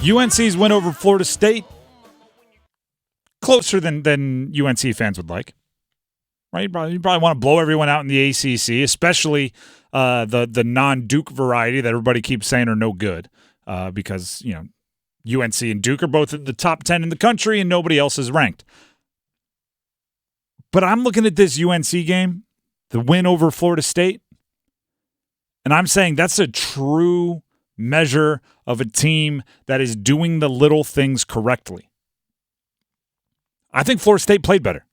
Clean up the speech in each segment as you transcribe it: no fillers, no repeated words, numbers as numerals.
UNC's win over Florida State, closer than UNC fans would like. Right? You probably want to blow everyone out in the ACC, especially the non-Duke variety that everybody keeps saying are no good because, UNC and Duke are both at the top 10 in the country and nobody else is ranked. But I'm looking at this UNC game, the win over Florida State, and I'm saying that's a true measure of a team that is doing the little things correctly. I think Florida State played better.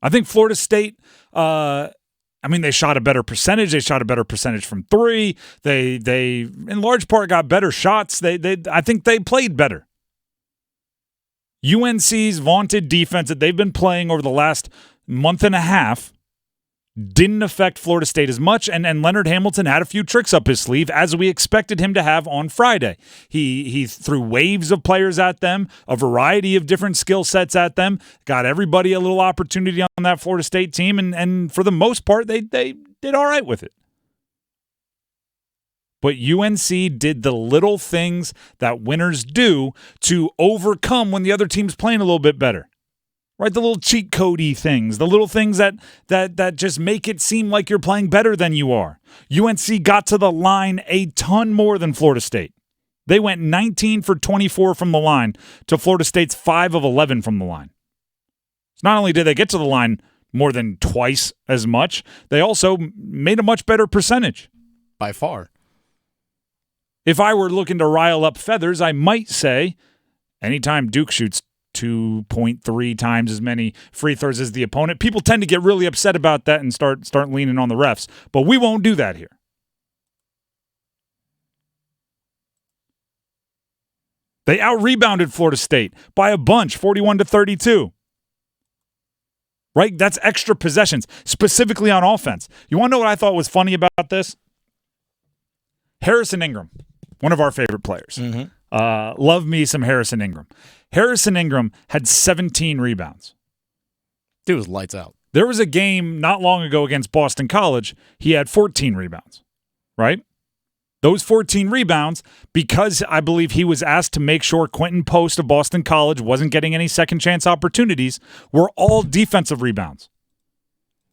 I think Florida State, they shot a better percentage. They shot a better percentage from three. They in large part got better shots. I think they played better. UNC's vaunted defense that they've been playing over the last month and a half didn't affect Florida State as much, and Leonard Hamilton had a few tricks up his sleeve, as we expected him to have on Friday. He threw waves of players at them, a variety of different skill sets at them, got everybody a little opportunity on that Florida State team, and for the most part, they did all right with it. But UNC did the little things that winners do to overcome when the other team's playing a little bit better. Right? The little cheat code-y things, the little things that just make it seem like you're playing better than you are. UNC got to the line a ton more than Florida State. They went 19 for 24 from the line to Florida State's 5 of 11 from the line. So not only did they get to the line more than twice as much, they also made a much better percentage. By far. If I were looking to rile up feathers, I might say anytime Duke shoots 2.3 times as many free throws as the opponent, people tend to get really upset about that and start leaning on the refs. But we won't do that here. They out-rebounded Florida State by a bunch, 41-32. Right? That's extra possessions, specifically on offense. You want to know what I thought was funny about this? Harrison Ingram, one of our favorite players. Mm-hmm. Love me some Harrison Ingram. Harrison Ingram had 17 rebounds. Dude was lights out. There was a game not long ago against Boston College. He had 14 rebounds, right? Those 14 rebounds, because I believe he was asked to make sure Quentin Post of Boston College wasn't getting any second chance opportunities, were all defensive rebounds.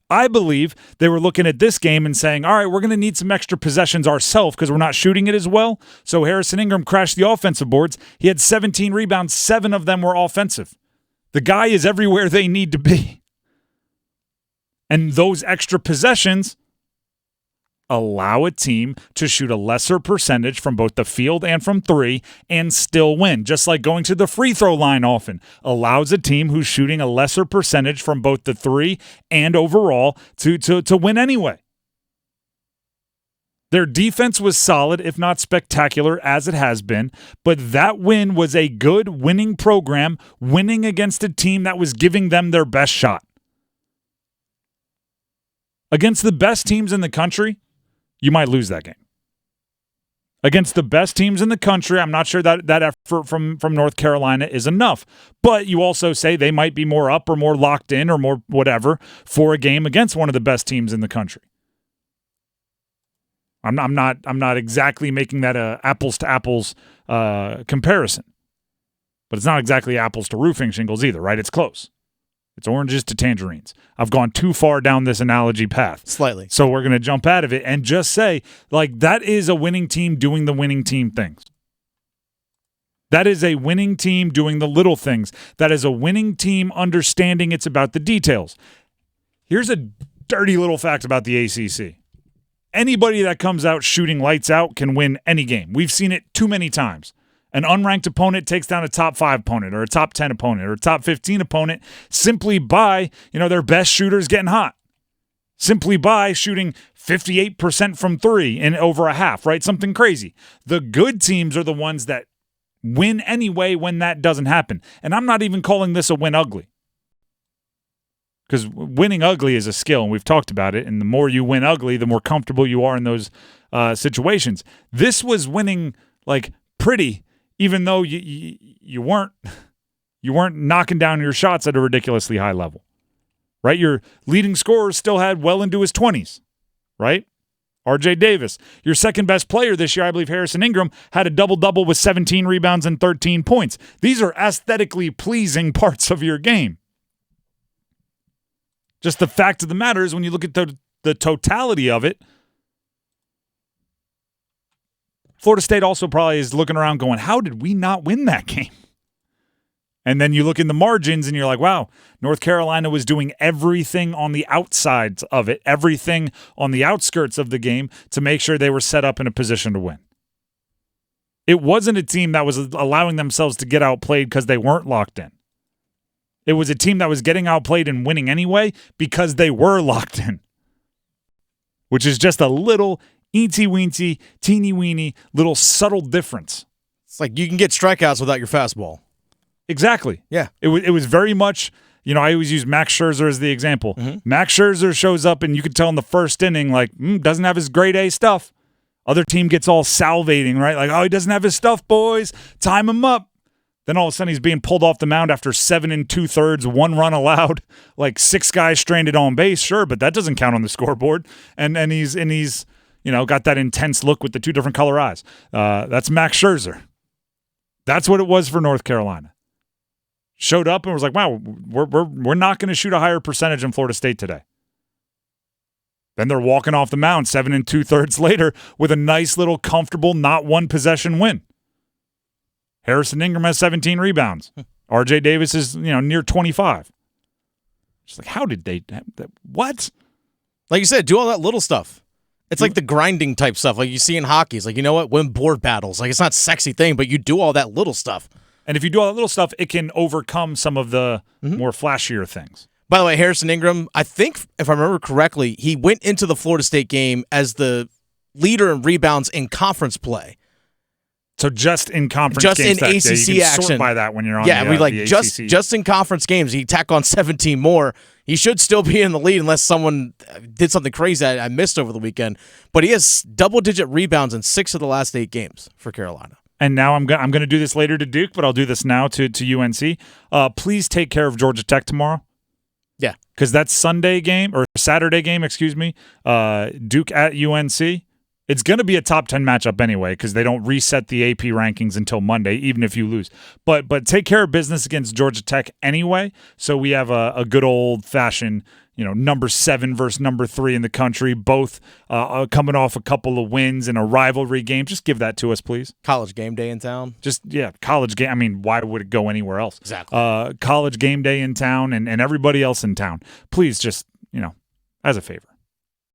I believe they were looking at this game and saying, all right, we're going to need some extra possessions ourselves because we're not shooting it as well. So Harrison Ingram crashed the offensive boards. He had 17 rebounds. 7 of them were offensive. The guy is everywhere they need to be. And those extra possessions allow a team to shoot a lesser percentage from both the field and from three and still win. Just like going to the free throw line often allows a team who's shooting a lesser percentage from both the three and overall to win anyway. Their defense was solid, if not spectacular, as it has been, but that win was a good winning program, winning against a team that was giving them their best shot. Against the best teams in the country, you might lose that game. Against the best teams in the country, I'm not sure that effort from North Carolina is enough. But you also say they might be more up or more locked in or more whatever for a game against one of the best teams in the country. I'm not exactly making that a apples to apples comparison. But it's not exactly apples to roofing shingles either, right? It's close. It's oranges to tangerines. I've gone too far down this analogy path. Slightly. So we're going to jump out of it and just say, that is a winning team doing the winning team things. That is a winning team doing the little things. That is a winning team understanding it's about the details. Here's a dirty little fact about the ACC. Anybody that comes out shooting lights out can win any game. We've seen it too many times. An unranked opponent takes down a top 5 opponent or a top 10 opponent or a top 15 opponent simply by, their best shooters getting hot. Simply by shooting 58% from three in over a half, right? Something crazy. The good teams are the ones that win anyway when that doesn't happen. And I'm not even calling this a win ugly. Because winning ugly is a skill, and we've talked about it. And the more you win ugly, the more comfortable you are in those situations. This was winning pretty. Even though you weren't knocking down your shots at a ridiculously high level, right? Your leading scorer still had well into his 20s, right? RJ Davis. Your second best player this year, I believe Harrison Ingram, had a double-double with 17 rebounds and 13 points. These are aesthetically pleasing parts of your game. Just the fact of the matter is when you look at the totality of it, Florida State also probably is looking around going, how did we not win that game? And then you look in the margins and you're like, wow, North Carolina was doing everything on the outsides of it, everything on the outskirts of the game to make sure they were set up in a position to win. It wasn't a team that was allowing themselves to get outplayed because they weren't locked in. It was a team that was getting outplayed and winning anyway because they were locked in, which is just a little eensy-weensy, teeny-weeny, little subtle difference. It's like you can get strikeouts without your fastball. Exactly. Yeah. It was very much, I always use Max Scherzer as the example. Mm-hmm. Max Scherzer shows up and you could tell in the first inning, like, doesn't have his grade A stuff. Other team gets all salivating, right? Like, oh, he doesn't have his stuff, boys. Time him up. Then all of a sudden he's being pulled off the mound after 7 2/3, 1 run allowed, like 6 guys stranded on base. Sure, but that doesn't count on the scoreboard. And he's got that intense look with the 2 different color eyes. That's Max Scherzer. That's what it was for North Carolina. Showed up and was like, wow, we're not going to shoot a higher percentage in Florida State today. Then they're walking off the mound 7 2/3 later with a nice little comfortable not one possession win. Harrison Ingram has 17 rebounds. RJ Davis is near 25. Just like, how did they what? Like you said, do all that little stuff. It's like the grinding type stuff like you see in hockey. It's like, you know what? Win board battles. Like, it's not a sexy thing, but you do all that little stuff. And if you do all that little stuff, it can overcome some of the more flashier things. By the way, Harrison Ingram, I think, if I remember correctly, he went into the Florida State game as the leader in rebounds in conference play. So just in conference just games. In ACC you can action. Sort by that when you're on the ACC. just in conference games, he tack on 17 more. He should still be in the lead unless someone did something crazy I missed over the weekend. But he has double-digit rebounds in 6 of the last 8 games for Carolina. And now I'm going to do this later to Duke, but I'll do this now to UNC. Please take care of Georgia Tech tomorrow. Yeah. Because that Saturday game, Duke at UNC, it's going to be a top 10 matchup anyway because they don't reset the AP rankings until Monday, even if you lose. But take care of business against Georgia Tech anyway, so we have a good old-fashioned number 7 versus number 3 in the country, both coming off a couple of wins in a rivalry game. Just give that to us, please. College game day in town. College game. I mean, why would it go anywhere else? Exactly. College game day in town and everybody else in town. Please just, as a favor.